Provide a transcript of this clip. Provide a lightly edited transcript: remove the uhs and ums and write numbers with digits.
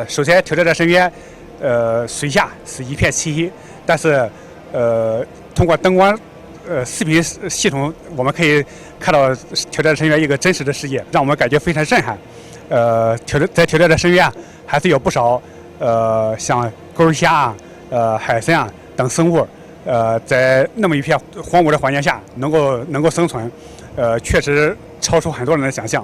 首先挑战者深渊，水下是一片漆黑，但是通过灯光视频系统，我们可以看到挑战者深渊一个真实的世界，让我们感觉非常震撼。在挑战者深渊还是有不少像钩虾海参等生物，在那么一片荒芜的环境下能够生存，确实超出很多人的想象。